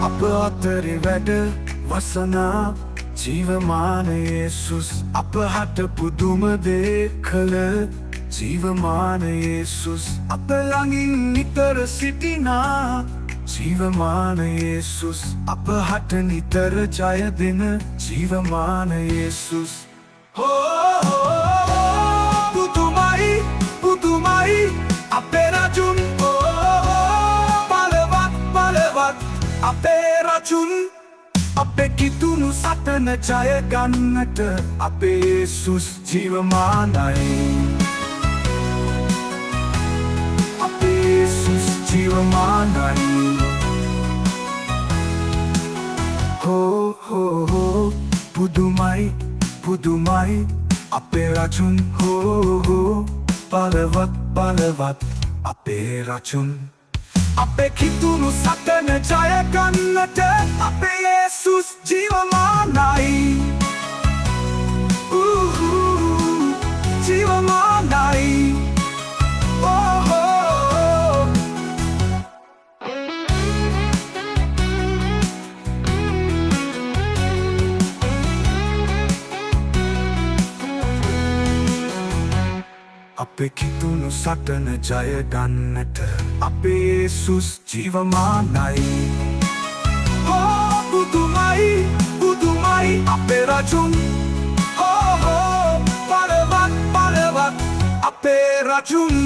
අප අතරේ වැඩ වසනා ජීවමාන යේසුස් අප හට පුදුම දේ කළ ජීවමාන යේසුස් අප ළඟින් නිතර සිටිනා ජීවමාන යේසුස් අප හට නිතර ජය දෙන ජීවමාන යේසුස් පුදුමයි පුදුමයි අපේ රජුන් බලවත් අපේ රජුන් අපේ කිතුුණු සටන ජය ගන්නට අපේ යේසුස් ජීවමානයි අපේ යේසුස් ජීවමානයි පුදුමයි පුදුමයි අපේ රජුන් බලවත් අපේ රජුන් අපේ කිතුුණු සටන ජය ගන්නට අපේ යේසුස් ජීවමානයි ජීවමානයි අපේ කිතුුණු සටන ජය ගන්නට අපේ යේසුස් ජීවමානයි පුදුමයි පුදුමයි අපේ රජුන් බලවත් අපේ රජුන්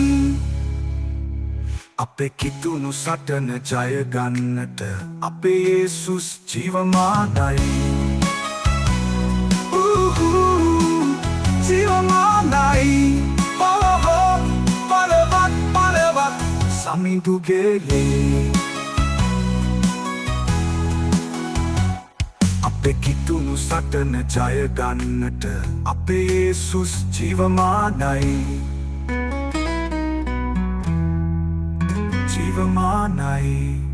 අපේ කිතුුණු සටන ජය ගන්නට අපේ යේසුස් ජීවමානයි ජීවමානයි බලවත් සමිඳුගේ අපේ කිතුුණු සටන ජය ගන්නට අපේ යේසුස් ජීවමානයි ජීවමානයි